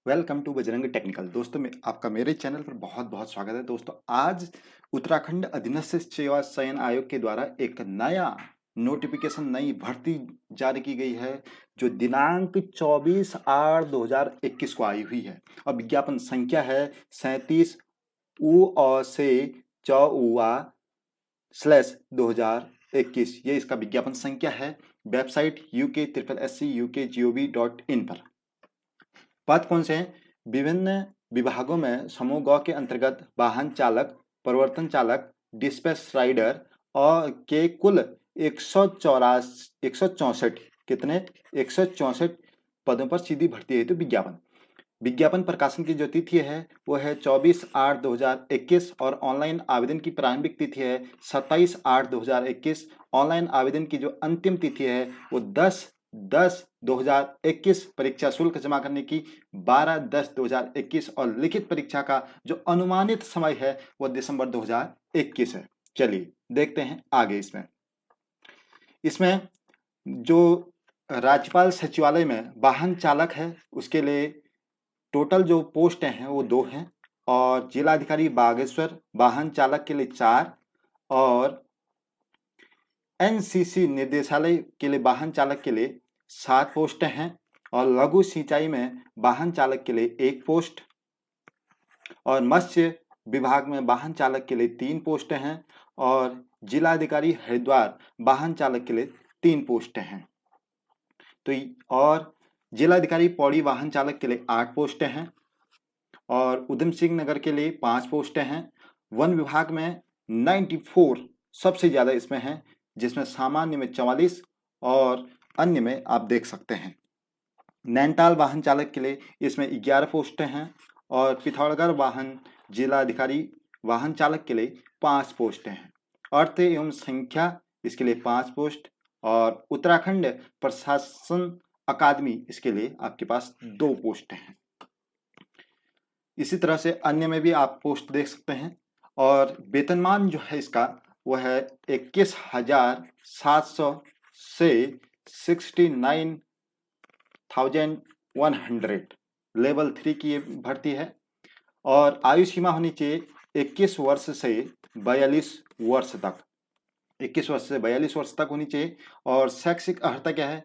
Welcome to Bajrang technical. दोस्तों में आपका मेरे चैनल पर बहुत बहुत स्वागत है। दोस्तों आज उत्तराखंड अधीनस्थ सेवा चयन आयोग के द्वारा एक नया नोटिफिकेशन, नई भर्ती जारी की गई है जो दिनांक 24/8/2021 को आई हुई है और विज्ञापन संख्या है 37 उ और से चौआ स्लैश 2021। ये इसका विज्ञापन संख्या है। Website UK SSC UK GOV.in पर। पद कौन से हैं? विभिन्न विभागों में समूह ग के अंतर्गत वाहन चालक, परिवर्तन चालक, डिस्पैच राइडर और के कुल 164 कितने 164 पदों पर सीधी भर्ती हेतु विज्ञापन। विज्ञापन प्रकाशन की जो तिथि है वो है 24/8/2021 और ऑनलाइन आवेदन की प्रारंभिक तिथि है 27/8/2021। ऑनलाइन आवेदन की जो अंतिम तिथि है वो 10/10/2021। परीक्षा शुल्क जमा करने की 12/10/2021 और लिखित परीक्षा का जो अनुमानित समय है वो दिसंबर 2021 है। चलिए देखते हैं आगे। इसमें जो राज्यपाल सचिवालय में वाहन चालक है उसके लिए टोटल जो पोस्ट हैं वो 2 हैं और जिलाधिकारी बागेश्वर वाहन चालक के लिए 4 और एनसीसी निर्देशालय के लिए वाहन चालक के लिए 7 पोस्ट हैं और लघु सिंचाई में वाहन चालक के लिए 1 पोस्ट और मत्स्य विभाग में वाहन चालक के लिए 3 पोस्ट हैं और जिलाधिकारी हरिद्वार वाहन चालक के लिए 3 पोस्ट हैं। तो और जिलाधिकारी पौड़ी वाहन चालक के लिए 8 पोस्ट हैं और उधम सिंह नगर के लिए 5 पोस्टें हैं। वन विभाग में 94 सबसे ज्यादा इसमें है, जिसमें सामान्य में 44 और अन्य में आप देख सकते हैं। नैनीताल वाहन चालक के लिए इसमें 11 पोस्टें हैं और पिथौरागढ़ वाहन जिलाधिकारी वाहन चालक के लिए 5 पोस्टें हैं। अर्थ एवं संख्या इसके लिए 5 पोस्ट और उत्तराखंड प्रशासन अकादमी इसके लिए आपके पास 2 पोस्ट हैं। इसी तरह से अन्य में भी आप पोस्ट देख सकते हैं और वेतनमान जो है इसका वो है 21,700 से 69,100। लेवल 3 की ये भर्ती है और आयु सीमा होनी चाहिए 21 वर्ष से 42 वर्ष तक। 21 वर्ष से 42 वर्ष तक होनी चाहिए और शैक्षिक अर्हता क्या है?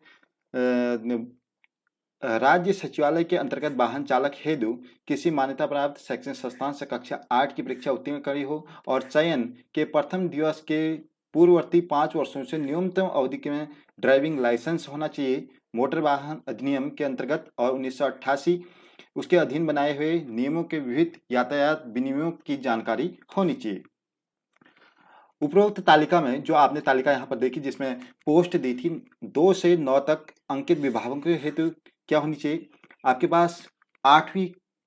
राज्य सचिवालय के अंतर्गत वाहन चालक हेतु किसी मान्यता प्राप्त शैक्षणिक संस्थान से कक्षा 8 की परीक्षा उत्तीर्ण करी हो और चयन के प्रथम दिवस के पूर्ववर्ती 5 वर्षों से न्यूनतम अवधि में ड्राइविंग लाइसेंस होना चाहिए। मोटर वाहन अधिनियम के अंतर्गत और 1988 उसके अधीन बनाए हुए नियमों के विविध यातायात विनियमों की जानकारी होनी चाहिए। उपरोक्त तालिका में जो आपने तालिका यहाँ पर देखी जिसमें पोस्ट दी थी 2 से 9 तक अंकित विभागों के हेतु क्या होनी चाहिए? आपके पास 8वीं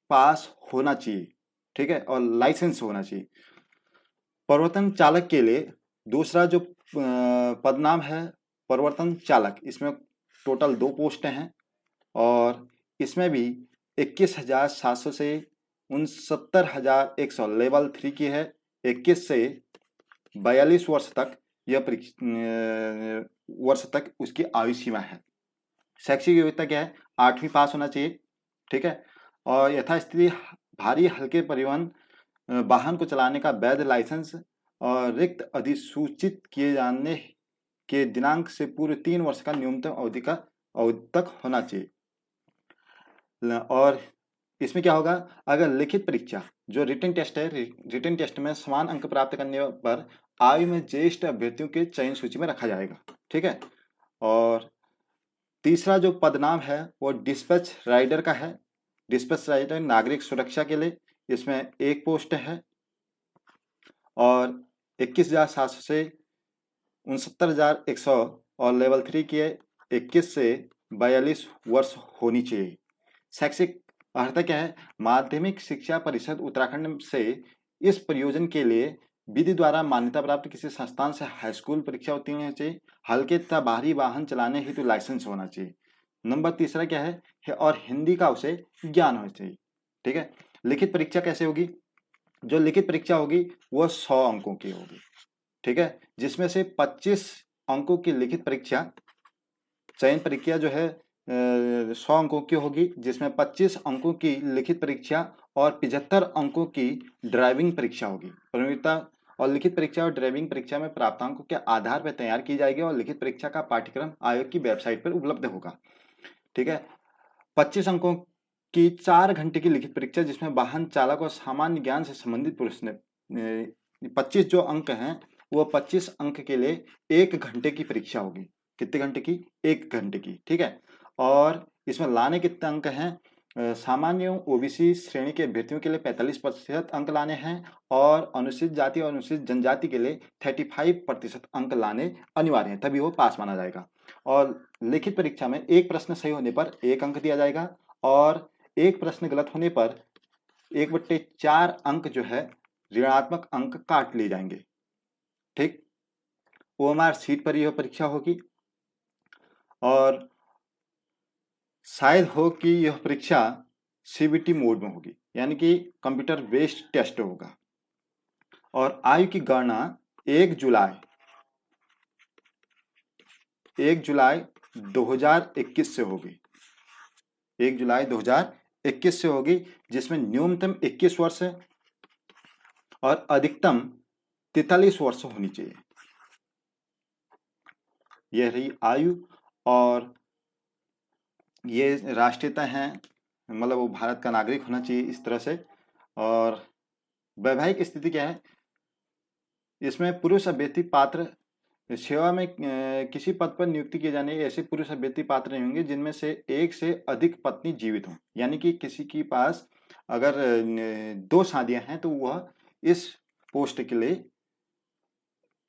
पास होना चाहिए, ठीक है, और लाइसेंस होना चाहिए। परिवर्तन चालक के लिए दूसरा जो पदनाम है परिवर्तन चालक, इसमें टोटल 2 पोस्ट हैं और इसमें भी 21,700 से 69,100 लेवल 3 की है। 21 से 42 वर्ष तक यह वर्ष तक उसकी आयु सीमा है। शैक्षिक योग्यता क्या है? 8वीं पास होना चाहिए, ठीक है, और यथास्थिति भारी हल्के परिवहन वाहन को चलाने का वैध लाइसेंस और रिक्त अधिसूचित किए जाने के दिनांक से पूर्व 3 वर्ष का न्यूनतम अवधि तक होना चाहिए। और इसमें क्या होगा? अगर लिखित परीक्षा जो रिटन टेस्ट है, रिटन टेस्ट में समान अंक प्राप्त करने पर आयु में ज्येष्ठ अभ्यर्थियों के चयन सूची में रखा जाएगा, ठीक है। और तीसरा जो पदनाम है वो डिस्पैच राइडर का है। डिस्पैच राइडर नागरिक सुरक्षा के लिए इसमें 1 पोस्ट है और 21,700 से 69,100 और लेवल 3 की 21 से 42 वर्ष होनी चाहिए। शैक्षिक अर्हता क्या है? माध्यमिक शिक्षा परिषद उत्तराखंड से इस प्रयोजन के लिए विधि द्वारा मान्यता प्राप्त किसी संस्थान से हाई स्कूल परीक्षा उत्तीर्ण होनी चाहिए। हल्के तथा भारी वाहन चलाने हेतु लाइसेंस होना चाहिए। नंबर तीसरा क्या है? और हिंदी का उसे ज्ञान होना चाहिए, ठीक है। लिखित परीक्षा कैसे होगी? जो लिखित परीक्षा होगी वो 100 अंकों की होगी, ठीक है, जिसमें से 25 अंकों की लिखित परीक्षा चयन प्रक्रिया जो है 100 अंकों की होगी, जिसमें 25 अंकों की लिखित परीक्षा और 75 अंकों की ड्राइविंग परीक्षा होगी। प्रवेशिका और लिखित परीक्षा और ड्राइविंग परीक्षा में प्राप्तांकों के आधार पर तैयार की जाएगी और लिखित परीक्षा का पाठ्यक्रम आयोग की वेबसाइट पर उपलब्ध होगा। ठीक है। 25 अंकों की 4 घंटे की लिखित परीक्षा, जिसमें वाहन चालक और सामान्य ज्ञान से संबंधित प्रश्न 25 जो अंक हैं वो 25 अंक के लिए 1 घंटे की परीक्षा होगी। कितने घंटे की? 1 घंटे की। ठीक है। और इसमें लाने कितने अंक हैं? सामान्य ओबीसी श्रेणी के अभ्यर्थियों के लिए 45% अंक लाने हैं और अनुसूचित जाति और अनुसूचित जनजाति के लिए 35% अंक लाने अनिवार्य हैं, तभी वो पास माना जाएगा। और लिखित परीक्षा में एक प्रश्न सही होने पर 1 अंक दिया जाएगा और एक प्रश्न गलत होने पर 1/4 अंक जो है ऋणात्मक अंक काट लिए जाएंगे। ठीक। ओएमआर सीट पर यह परीक्षा होगी और शायद हो कि यह परीक्षा सीबीटी मोड में होगी, यानी कि कंप्यूटर बेस्ड टेस्ट होगा। और आयु की गणना 1 जुलाई 2021 से होगी। 1 जुलाई 2021 से होगी, जिसमें न्यूनतम 21 वर्ष और अधिकतम 43 वर्ष होनी चाहिए। यह रही आयु। और ये राष्ट्रीयता है, मतलब वो भारत का नागरिक होना चाहिए इस तरह से। और वैवाहिक स्थिति क्या है? इसमें पुरुष अभ्यर्थी पात्र सेवा में किसी पद पर नियुक्ति किए जाने ऐसे पुरुष अभ्यर्थी पात्र नहीं होंगे जिनमें से एक से अधिक पत्नी जीवित हों। यानी कि किसी के पास अगर 2 शादियां हैं तो वह इस पोस्ट के लिए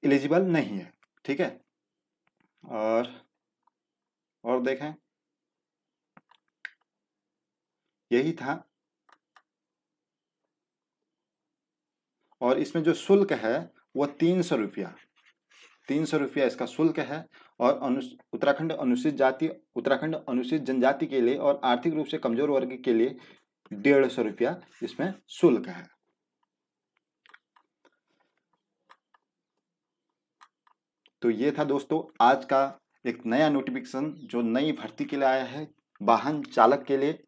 एलिजिबल नहीं है। ठीक है। और देखें, यही था। और इसमें जो शुल्क है वो 300 रुपया 300 रुपया इसका शुल्क है। और उत्तराखंड अनुसूचित जनजाति के लिए और आर्थिक रूप से कमजोर वर्ग के लिए 150 रुपया इसमें शुल्क है। तो ये था दोस्तों आज का एक नया नोटिफिकेशन जो नई भर्ती के लिए आया है, वाहन चालक के लिए।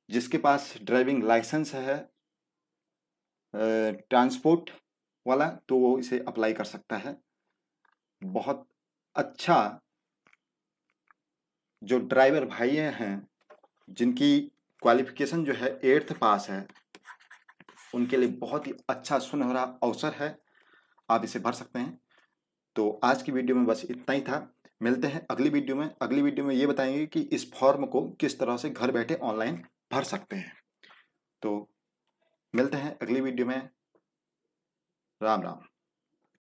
जिसके पास ड्राइविंग लाइसेंस है ट्रांसपोर्ट वाला, तो वो इसे अप्लाई कर सकता है। बहुत अच्छा। जो ड्राइवर भाई हैं जिनकी क्वालिफिकेशन जो है 8th पास है, उनके लिए बहुत ही अच्छा सुनहरा अवसर है, आप इसे भर सकते हैं। तो आज की वीडियो में बस इतना ही था। मिलते हैं अगली वीडियो में। अगली वीडियो में ये बताएंगे कि इस फॉर्म को किस तरह से घर बैठे ऑनलाइन भर सकते हैं। तो मिलते हैं अगली वीडियो में। राम राम।